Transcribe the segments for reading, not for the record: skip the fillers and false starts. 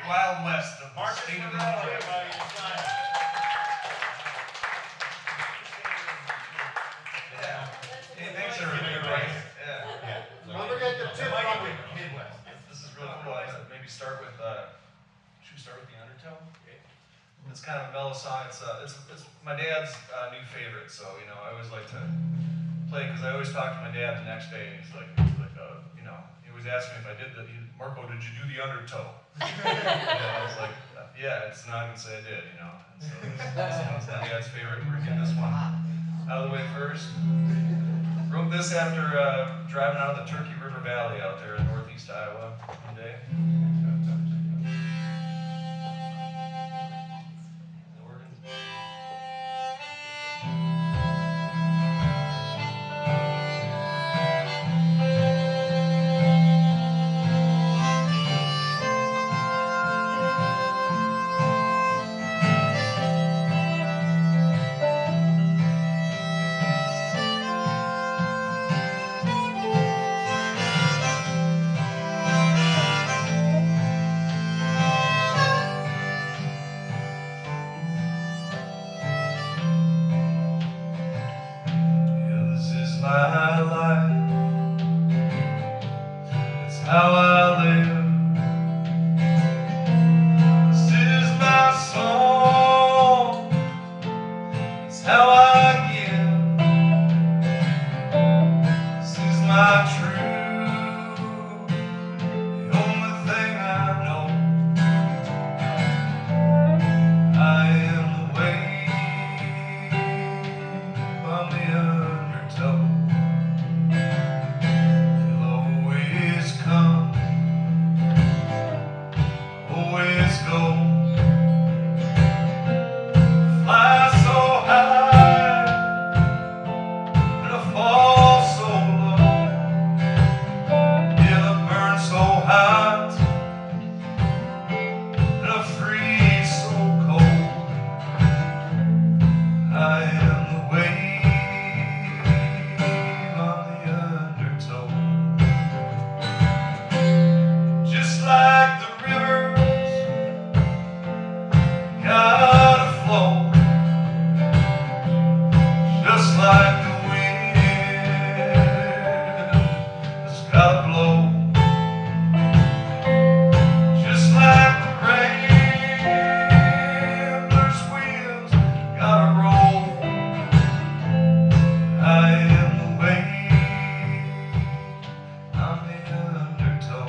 Wild West of Marques state of Morel, Illinois. everybody, it's time. Yeah. Hey, thanks everybody. Yeah. Don't forget the tip bucket, Midwest. This is real cool. I'm gonna maybe start with, should we start with the undertow? Okay. It's kind of a mellow song. It's my dad's new favorite, so you know I always like to play because I always talk to my dad the next day, and he's like you know, he always asks me if I did Marco, did you do the undertow? I was like, yeah, it's not gonna say I did, you know. And so this one's my dad's favorite. We're gonna get this one out of the way first. Wrote this after driving out of the Turkey River Valley out there in northeast Iowa one day. My life, it's how I live. This is my song, it's how I give. This is my truth, the only thing I know. I am the wave on the undertow. Always go, fly so high, and I fall so low, yeah, I burn so hot, and I freeze so cold. I am the wave on the undertow, just like the river. Gotta flow, just like the wind has gotta blow, just like the rambler's wheels gotta roll. I am the wave on the undertow.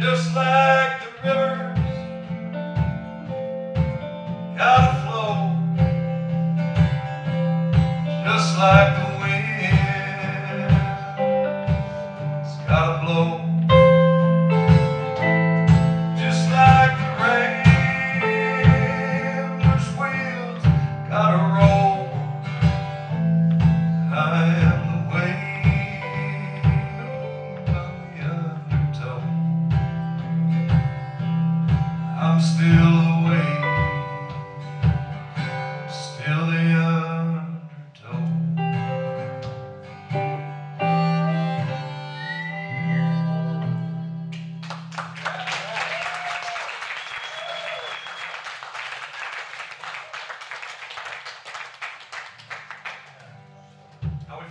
Just like the rivers gotta flow, just like the wind it's gotta blow, just like the rambler's wheels gotta roll. I am the wave on the undertow. I'm still awake, still the undertow.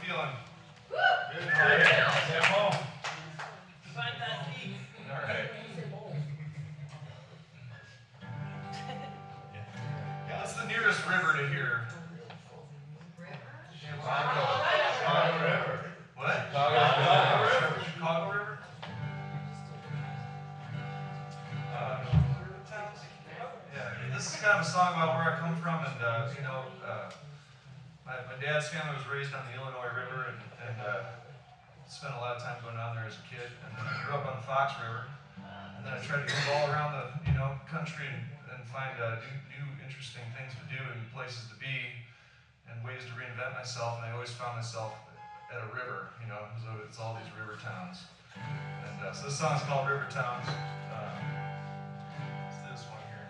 feeling? Good. Step home. Find that peak. All right. Yeah, that's the nearest river to here. Chicago River. What? Chicago River. Chicago River? Yeah, this is kind of a song about where I come from, and my dad's family was raised on the Illinois River, and spent a lot of time going down there as a kid, and then I grew up on the Fox River, and then I tried to go all around the country and find new interesting things to do and places to be, and ways to reinvent myself, and I always found myself at a river, so it's all these river towns. And so this song's called River Towns. It's this one here.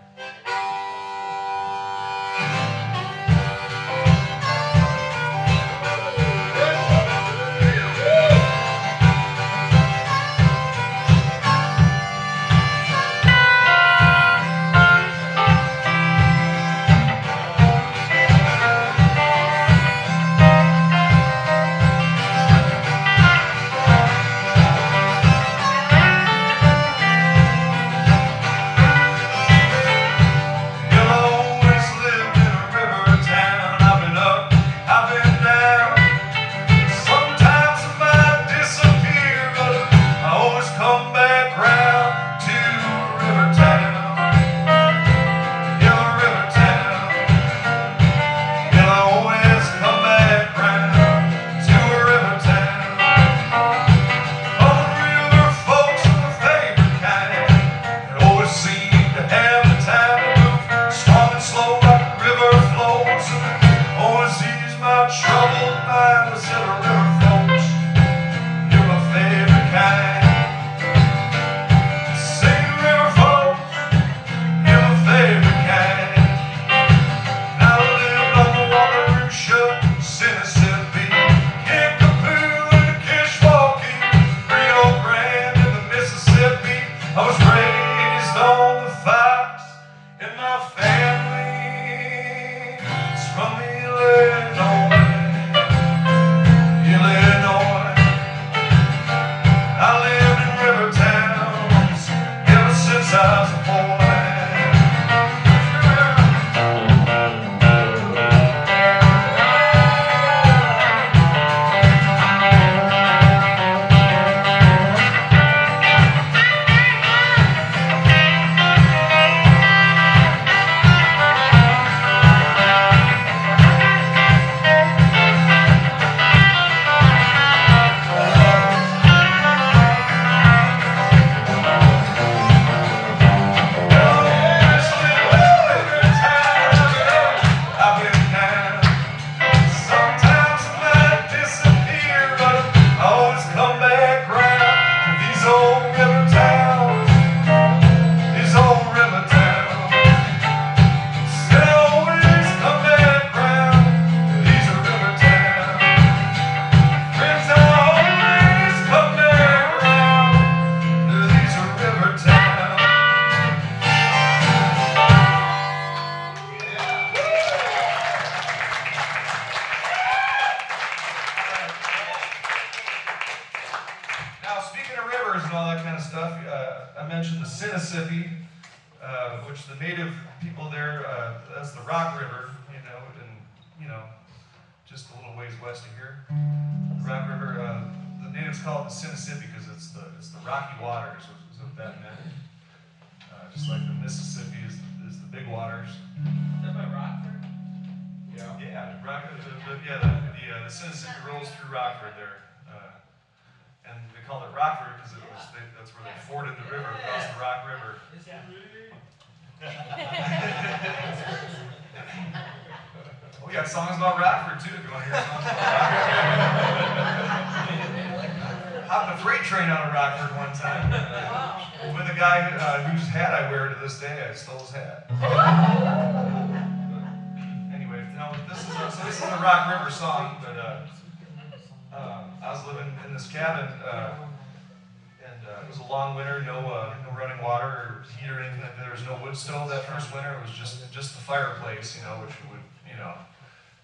Which the native people there, that's the Rock River, and just a little ways west of here. The Rock River, the natives call it the Mississippi because it's the rocky waters, is what that meant. Just like the Mississippi is the big waters. Is that by Rockford? Yeah. Yeah, the Mississippi rolls through Rockford there. And they called it Rockford because that's where they forded the river across the Rock River. Is that We got songs about Rockford too, if you want to hear songs about Rockford. Hopped a freight train out of Rockford one time with a guy whose hat I wear to this day. I stole his hat. Anyway, this is a Rock River song, but I was living in this cabin, and it was a long winter, no running water or heat or anything. There was no wood stove that first winter. It was just the fireplace, which would,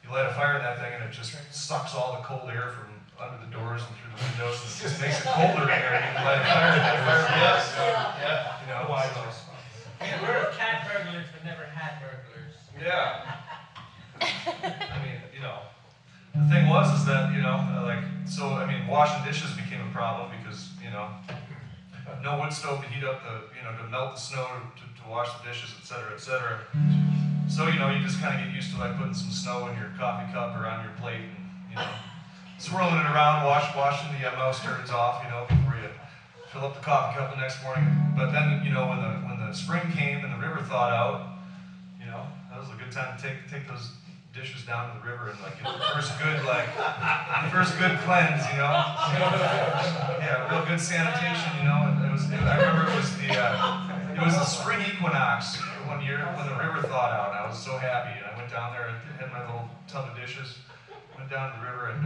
you light a fire in that thing and it just sucks all the cold air from under the doors and through the windows, and it just makes it colder in there. You can light a fire in that fire. Yes. Yeah. You know, Wise so, response. We heard of cat burglars, but never had burglars. yeah. I mean, you know, the thing was is that, you know, so, I mean, washing dishes became a problem because, you know, no wood stove to heat up the, you know, to melt the snow to wash the dishes, et cetera, et cetera. So, you know, you just kind of get used to like putting some snow in your coffee cup or on your plate and, you know, swirling it around, washing the mouse turds off, you know, before you fill up the coffee cup the next morning. But then, you know, when the spring came and the river thawed out, you know, that was a good time to take those dishes down to the river and like get the first good cleanse, you know. Yeah, real good sanitation, you know. And I remember it was the spring equinox one year when the river thawed out. And I was so happy, and I went down there and had my little tub of dishes, went down to the river, and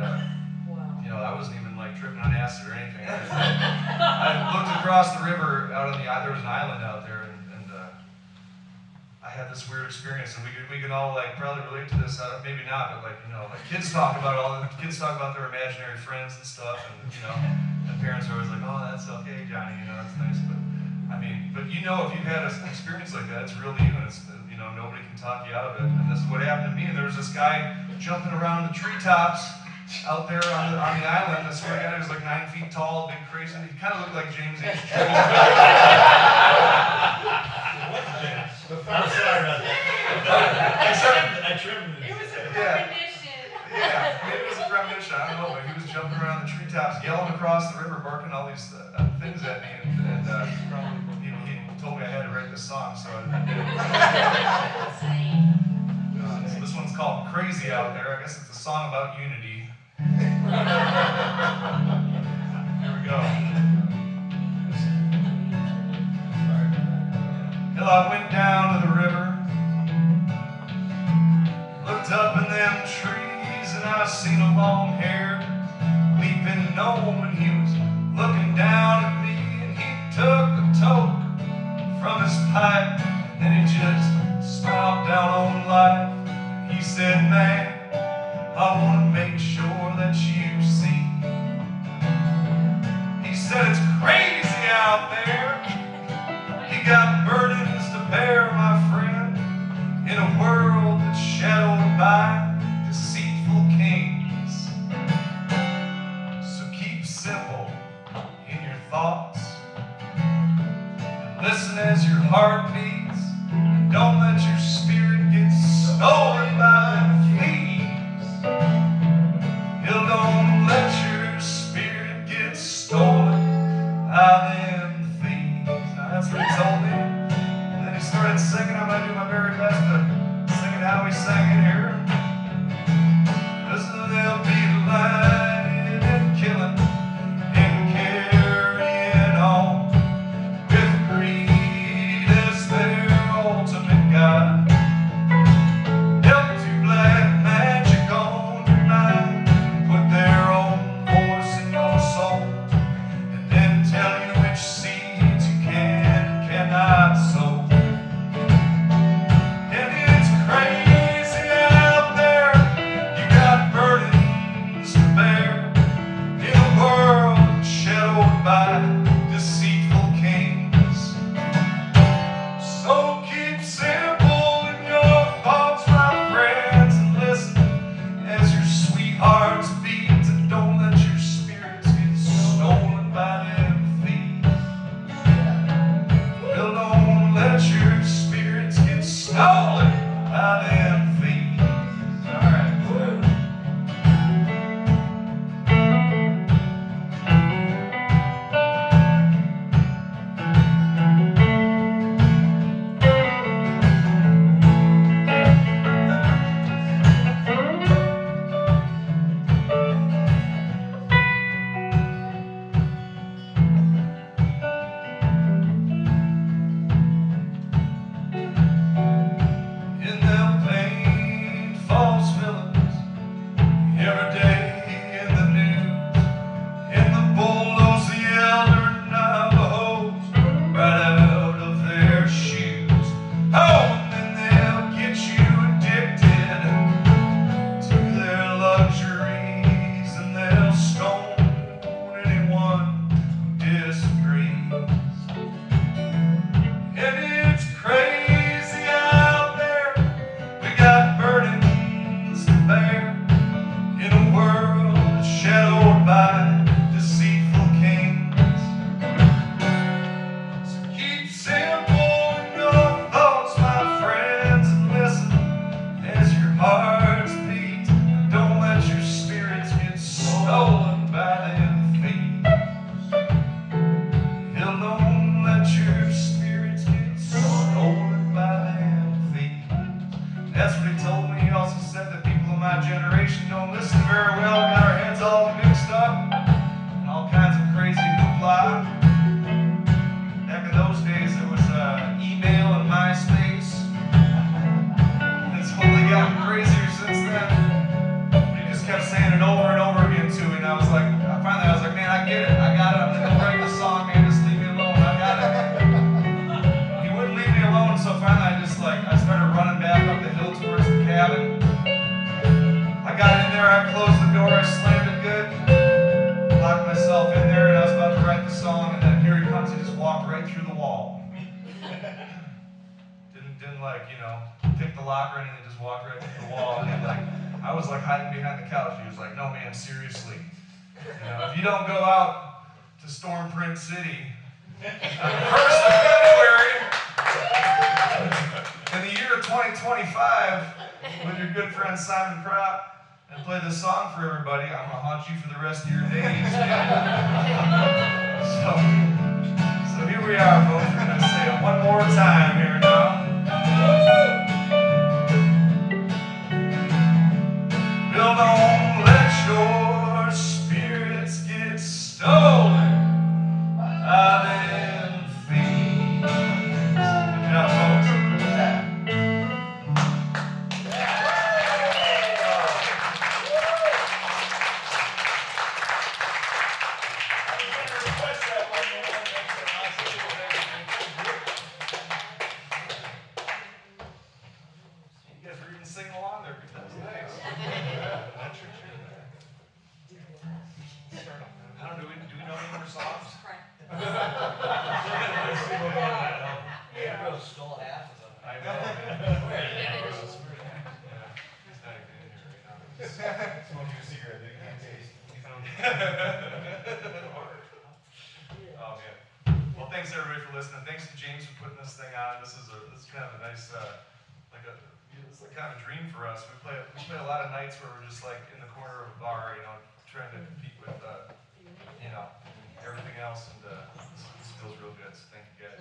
you know, I wasn't even like tripping on acid or anything. I looked across the river out on there was an island out there, and I had this weird experience, and we can all like probably relate to this. Maybe not, but like, you know, like kids talk about their imaginary friends and stuff, and you know, and parents are always like, oh, that's okay, Johnny, you know, that's nice. But I mean, but you know, if you've had an experience like that, it's real to you, and it's, you know, nobody can talk you out of it. And this is what happened to me. There was this guy jumping around the treetops out there on the island. I swear to God, he was like 9 feet tall, big, crazy. He kind of looked like James H. The first side of it. I trimmed it. It was a premonition. Yeah, maybe it was a premonition. I don't know, but he was jumping around the treetops, yelling across the river, barking all these things at me, and he told me I had to write this song, so I did. So this one's called "Crazy Out There." I guess it's a song about unity. Here we go. Well, I went down to the river, looked up in them trees, and I seen a long-haired weeping gnome, and he was looking down at me, and he took a toke from his pipe, and then he just smiled down on life. He said, man, I want to make sure that you see. He said, it's crazy out there. You got burdens to bear, my friend, in a world that's shadowed by deceitful kings. So keep simple in your thoughts, and listen as your heart beats, and don't let your spirit get stolen by them thieves. Don't let your spirit get stolen by them thieves. Now that's what he told me. And then he started singing. I'm going to do my very best to sing it how he sang it here. Because they'll be lying and killing and carrying on with greed as closed the door, I slammed it good, locked myself in there, and I was about to write the song, and then here he comes, he just walked right through the wall. Didn't like, pick the lock or anything, just walked right through the wall, and I was like hiding behind the couch. He was like, no man, seriously. If you don't go out to Stormprint City on the 1st of February in the year 2025 with your good friend Simon Pratt and play this song for everybody, I'm going to haunt you for the rest of your days. So here we are, folks. We're going to say it one more time here now. Bill, don't let your spirits get stolen by them thieves. Good job, folks. You guys were even singing along there. That's nice. I don't know, do we know any more songs? Stole half of them. I know, man. He's not even in here right now. Smoking a cigarette, they can't taste. Oh man. Well, thanks everybody for listening. Thanks to James for putting this thing on. This is kind of a nice, it's like kind of a dream for us. We play a lot of nights where we're just like in the corner of a bar, trying to compete with, everything else, and this feels real good. So thank you guys.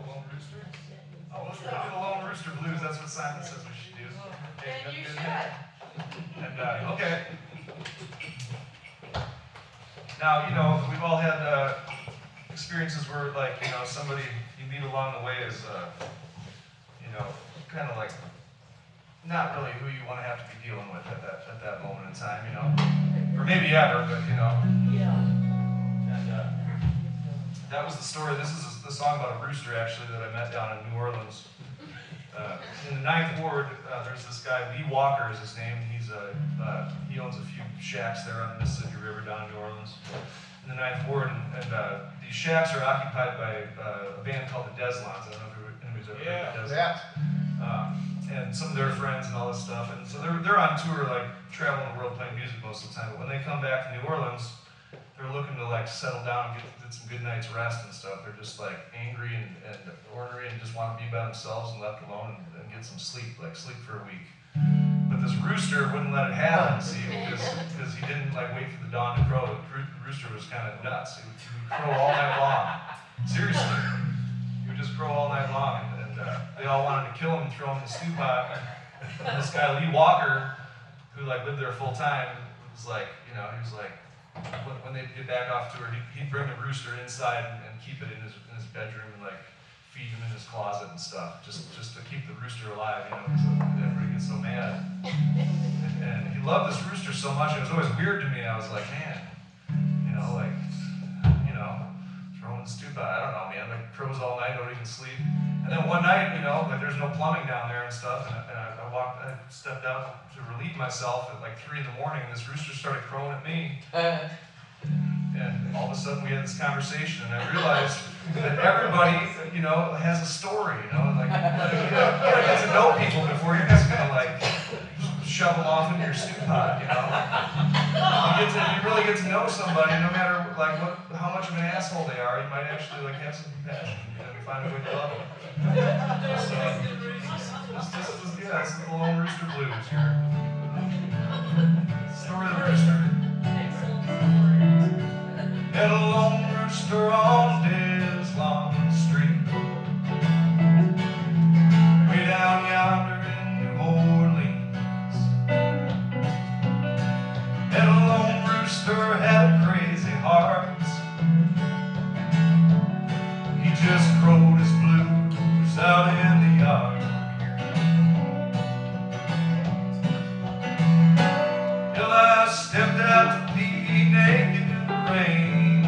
Lone Rooster? Oh, let's go do the Lone Rooster Blues. That's what Simon says we should do. Okay, And you good. should. And, okay. Now, we've all had experiences where, somebody you meet along the way is, kind of like not really who you want to have to be dealing with at that moment in time, or maybe ever, but And that was the story. This is the song about a rooster actually that I met down in New Orleans. In the 9th Ward, there's this guy, Lee Walker is his name. He owns a few shacks there on the Mississippi River down in New Orleans. In the 9th Ward, and these shacks are occupied by a band called the Deslons. I don't know if anybody's ever heard of the Deslons. And some of their friends and all this stuff. And so they're on tour, traveling the world playing music most of the time. But when they come back to New Orleans, they're looking to settle down and get some good night's rest and stuff. They're just angry and ornery and just want to be by themselves and left alone and get some sleep, sleep for a week. But this rooster wouldn't let it happen, see, because he didn't wait for the dawn to crow. The rooster was kind of nuts. He would crow all night long. Seriously. He would just crow all night long, and they all wanted to kill him and throw him in the stew pot. And this guy, Lee Walker, who lived there full time, was he was when they'd get back off tour, he'd bring the rooster inside and keep it in his bedroom and feed him in his closet and stuff, just to keep the rooster alive, because everybody gets so mad. And he loved this rooster so much, it was always weird to me. I was like, man, throwing the stew pot, I don't know, man, crows all night, nobody can sleep. And then one night, there's no plumbing down there and stuff, and I stepped out to relieve myself at 3 in the morning, and this rooster started crowing at me. And all of a sudden we had this conversation, and I realized that everybody, has a story, and you gotta get to know people before you're just gonna shove them off into your stew pot, You really get to know somebody, no matter how much of an asshole they are, you might actually have some compassion, and find a way to love them. So, this is the Lone Rooster Blues here. Story of the rooster. Had a lone rooster on Deslon Street, way down yonder in New Orleans. Had a lone rooster, had a crazy heart. He just crowed his blues out in the yard. Till I stepped out feet naked in the rain.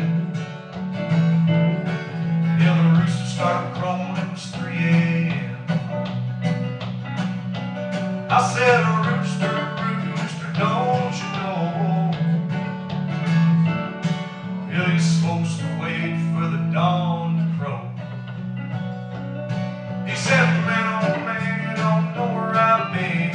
Yeah, the rooster started crowing, it was 3 a.m. I said, rooster, rooster, don't you know? Yeah, you're supposed to wait for the dawn to crow. He said, man, oh man, you don't know where I've been.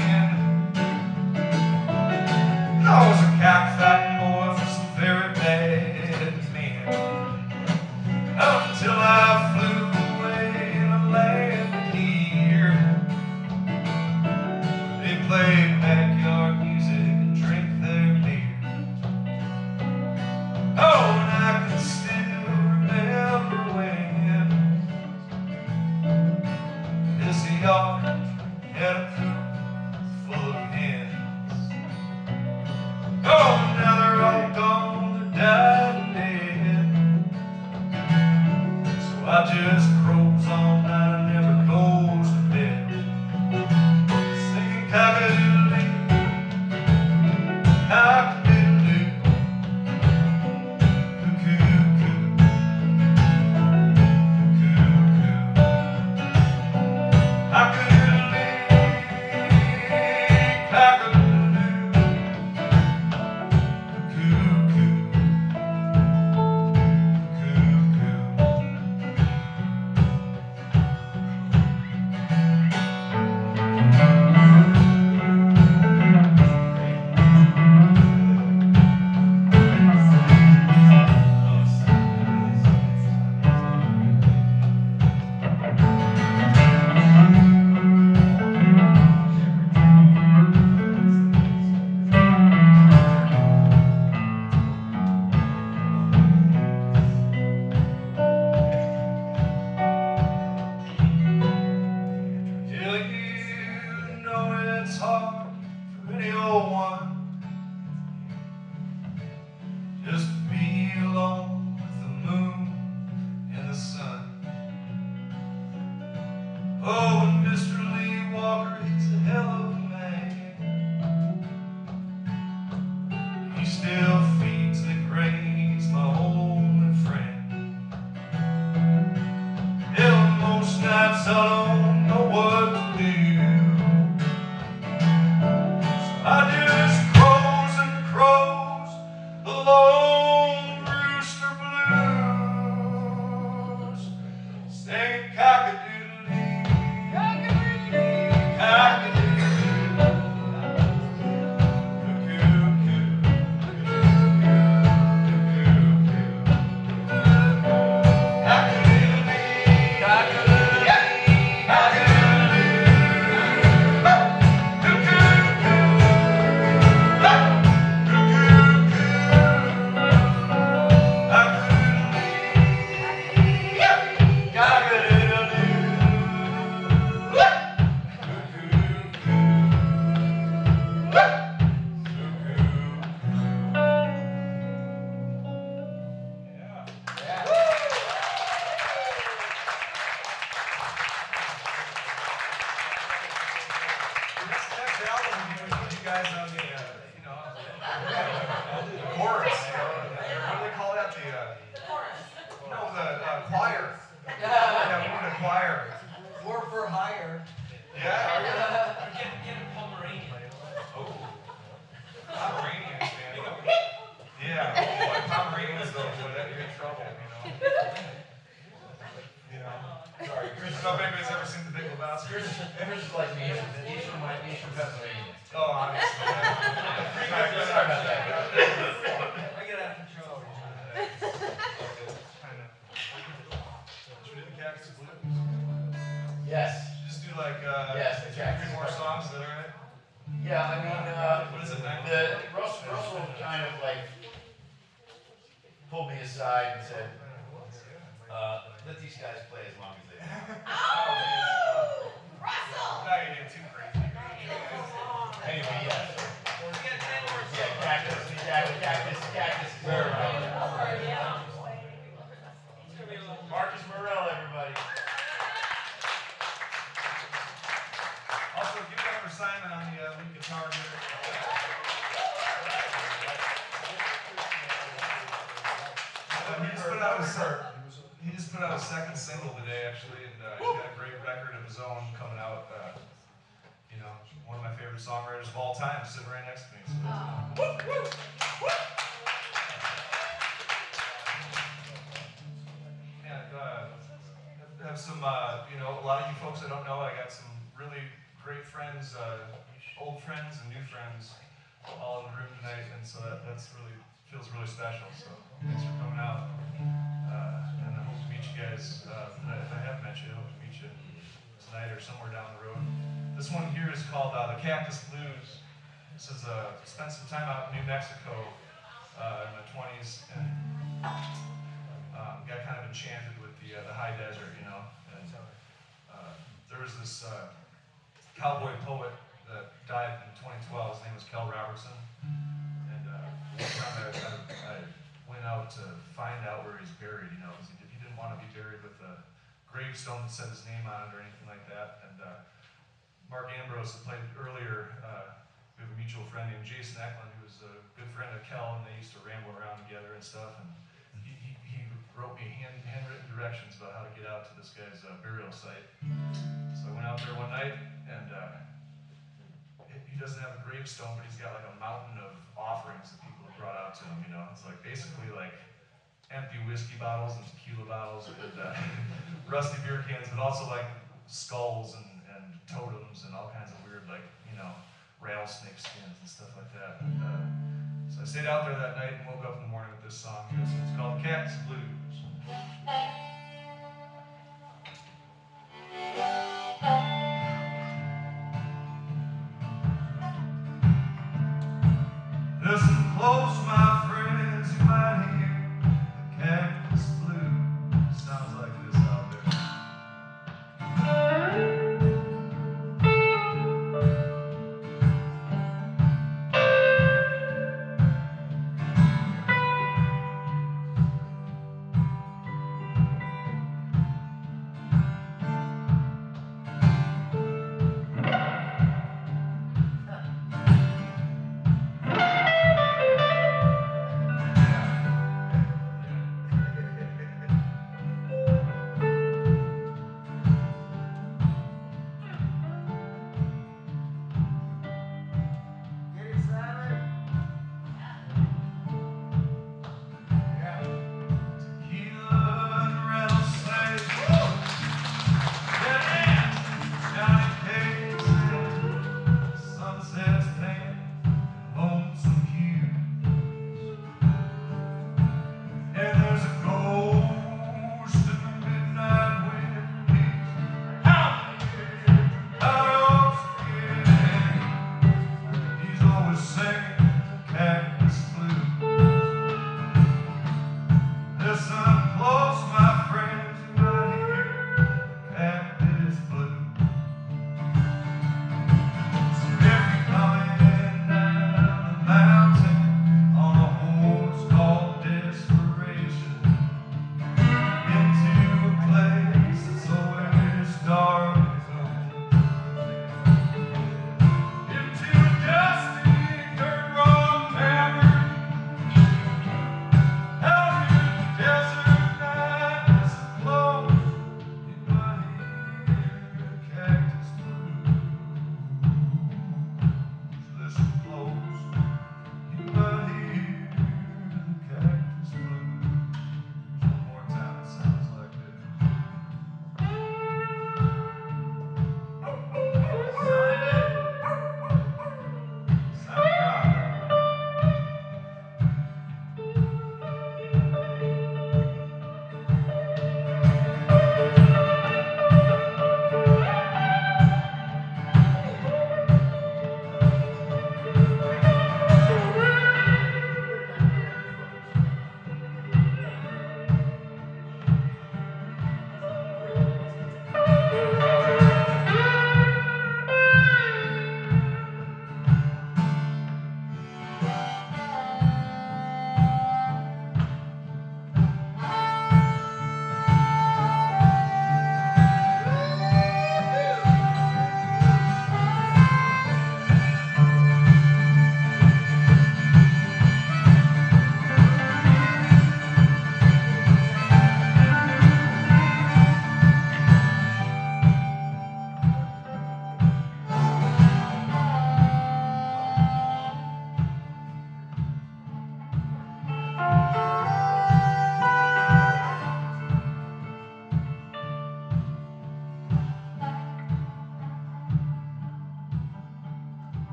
I was a cockfighting boy for some very bad men. Until I flew away and I landed here. They played backyard music and drink their beer. Oh, and I can still remember when this yard had a coop full of hens. Oh, now they're all gone, they're died and dead. So I just crows all night and never goes to bed, singing cock-a-doodle-doo, cock-a-doodle-doo, cuckoo-coo, cuckoo-coo, cock-a-doodle-doo, cock-a-doodle-doo. It's hard for any old one just to be alone with the moon and the sun. Oh, and Mr. Lee Walker, he's a hell of a man. He still feeds the grain, he's my only friend. Yeah, most nights I don't know what to do. I just crows and crows the lone rooster blues, singing cock-a-doodle-dee, cock-a-doodle-dee, cock-a-doodle-doo, cuckoo-coo, cuckoo-coo, cock-a-doodle-dee, cock-a-doodle-dee, cock-a-doodle-doo. Next album, we put you guys on the, chorus, what do they call that? No, the choir. Yeah, we need a choir. Or for hire. Yeah. Get a Pomeranian. Oh. Pomeranians, man. Yeah, oh boy, Pomeranians though, boy, that you're in trouble, Sorry, Chris, I don't know if anybody's ever seen The Big Lebowski. Chris is like me, he's from Pennsylvania. Oh, obviously. Sorry about that. I get out of control. Should we do the Cactus Blues? Yes. Just do like, Yes, the Cactus 3 more songs, is that alright? Yeah, I mean, What is it, 9? Russell kind of like pulled me aside and said, let these guys play as long as they want. Oh, Russell! Now you're getting too crazy. Anyway, yeah. We got 10 more songs. Yeah, cactus. Very right. Marques Morel, everybody. Also, give it up for Simon on the lead guitar here. He just put out his second single today, actually, and he's got a great record of his own coming out. You know, one of my favorite songwriters of all time, sitting right next to me. So have some, you know, a lot of you folks I don't know. I got some really great friends, old friends and new friends, all in the room tonight, and so that's really feels really special. So thanks for coming out, and I hope to meet you guys. If I haven't met you, I hope to meet you tonight or somewhere down the road. This one here is called the Cactus Blues. This is spent some time out in New Mexico in my 20s, and got kind of enchanted with the high desert, you know. And there was this cowboy poet that died in 2012. His name was Kel Robertson. And one time I went out to find out where he's buried, you know, because he didn't want to be buried with a gravestone that said his name on it or anything like that. And Mark Ambrose, that played earlier, we have a mutual friend named Jason Eklund, who was a good friend of Kel, and they used to ramble around together and stuff. And he wrote me handwritten directions about how to get out to this guy's burial site. So I went out there one night, and he doesn't have a gravestone, but he's got like a mountain of offerings that people have brought out to him, you know. It's like basically like empty whiskey bottles and tequila bottles and rusty beer cans, but also like skulls and totems and all kinds of weird, like, you know, rattlesnake skins and stuff like that. And so I stayed out there that night and woke up in the morning with this song. It's called Cactus Blues. Listen close, my friends, you might hear the cactus blues. Sounds like this out there.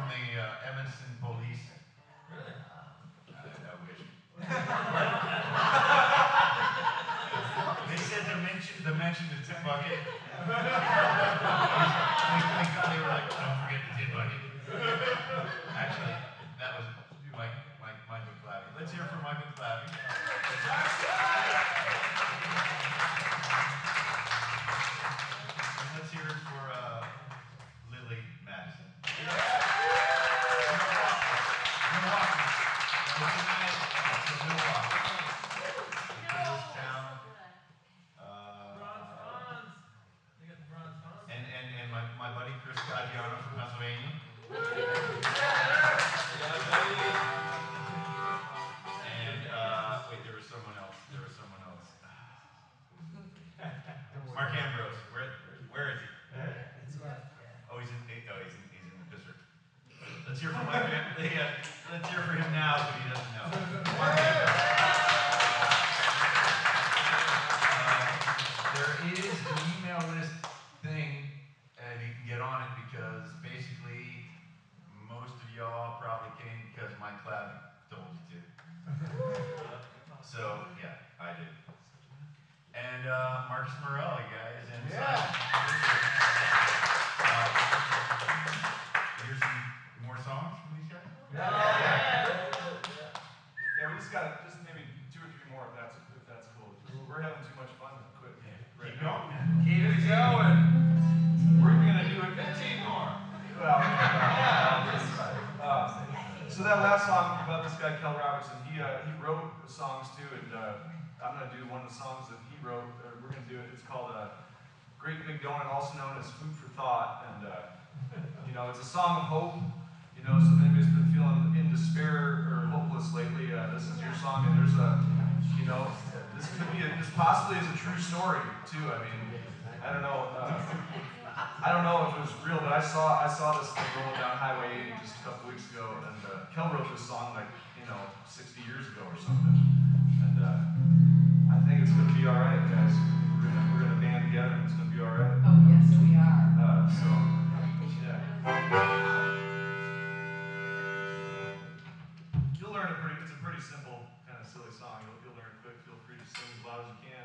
from the Evanston police. Really? I wish. They said the mention the tin bucket. They were like, don't forget the tin bucket. Actually, that was Michael Clappy. Let's hear it for Michael Clappy. And let's hear it for Lily Madison. And my buddy Chris Caggiano from Pennsylvania. And wait, there was someone else. Mark Ambrose. Where is he? Oh, he's in the district. Let's hear from Mark. Let's hear for him now, but he doesn't know. Mark Ambrose. There is an email list thing, and you can get on it because basically most of y'all probably came because Mike Clappy told you to. So yeah, I did. And Marques Morel, you guys, and here's some more songs from these guys. Yeah, we just got maybe 2 or 3 more if that's cool. We're having too much fun to quit. Keep going. Keep it going. We're gonna do it 15 more. Well, so that last song about this guy Kel Robertson, he wrote the songs too, and I'm gonna do one of the songs that he wrote. Or we're gonna do it. It's called "Great Big Donut," also known as "Food for Thought," and it's a song of hope. So if anybody's been feeling in despair or hopeless lately, this is your song, and there's this could be this possibly is a true story too. I mean, I don't know if it was real, but I saw this thing rolling down Highway 80 just a couple weeks ago, and Kel wrote this song 60 years ago or something, and I think it's gonna be all right, guys. We're gonna band together, and it's gonna be all right. Oh, yes, we are. So yeah. You'll learn it's a pretty simple, kind of silly song. You'll learn it quick. Feel free to sing as loud as you can.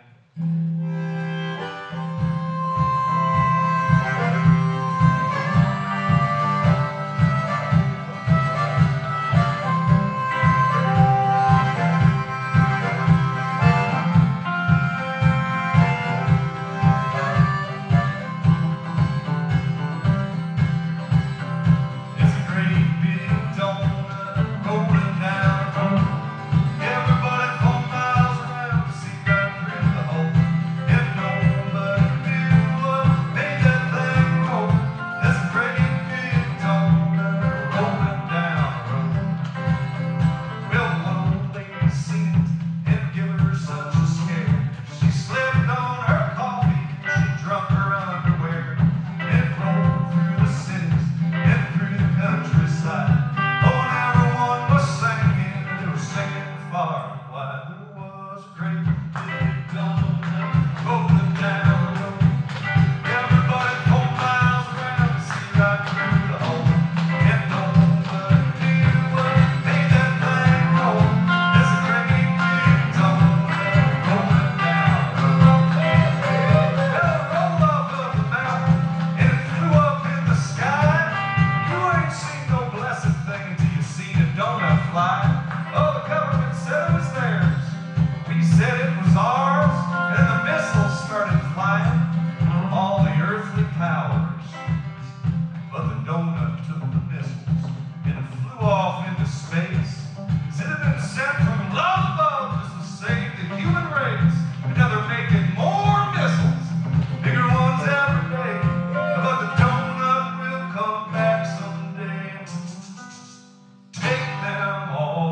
Take them all.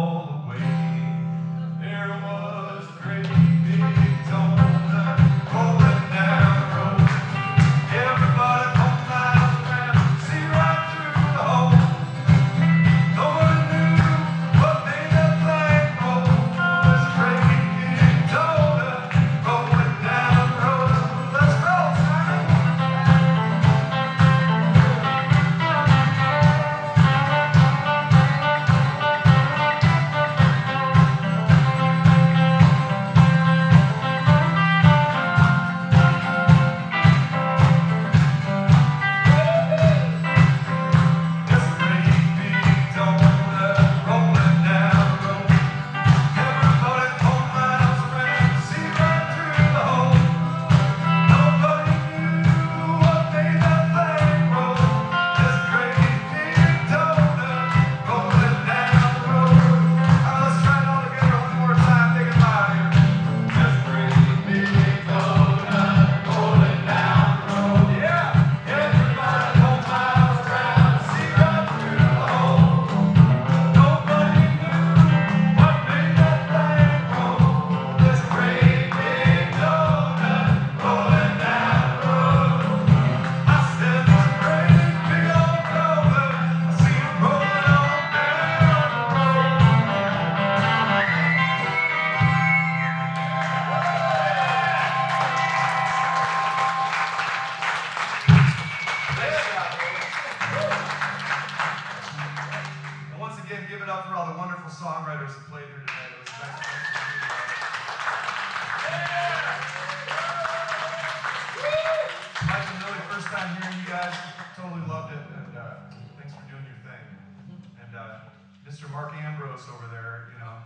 songwriters that played here tonight. It was nice to meet you. Mike and Lily, first time hearing you guys, totally loved it, and thanks for doing your thing. And Mr. Mark Ambrose over there, you know,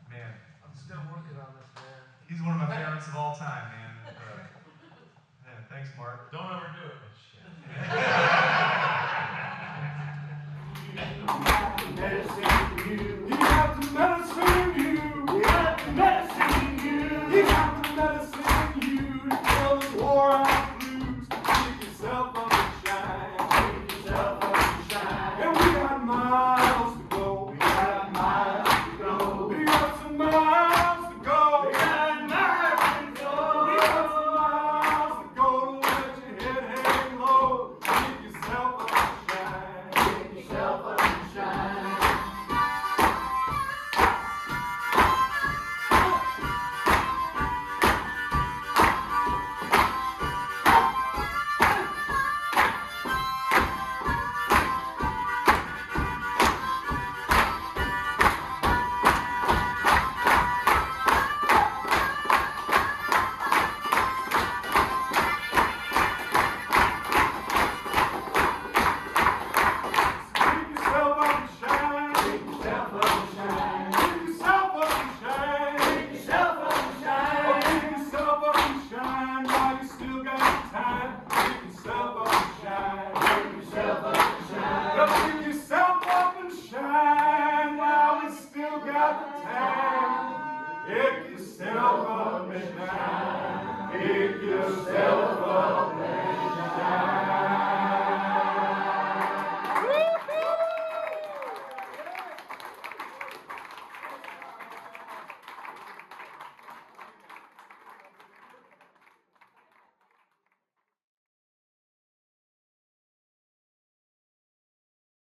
man, I'm still working on this, man. he's one of my favorites of all time, man. Man, thanks, Mark. Don't overdo it. Medicine you. He got the medicine you. He got the medicine you. He got the medicine you. To kill this war out blues. Pick yourself up and shine. Pick yourself up and shine. And we got miles to go. We got miles to go. We got some miles to go. We got miles to go. We got some miles to go. Don't let your head hang low. Pick yourself up and shine. Pick yourself up and shine. Pick yourself up and shine. Pick yourself up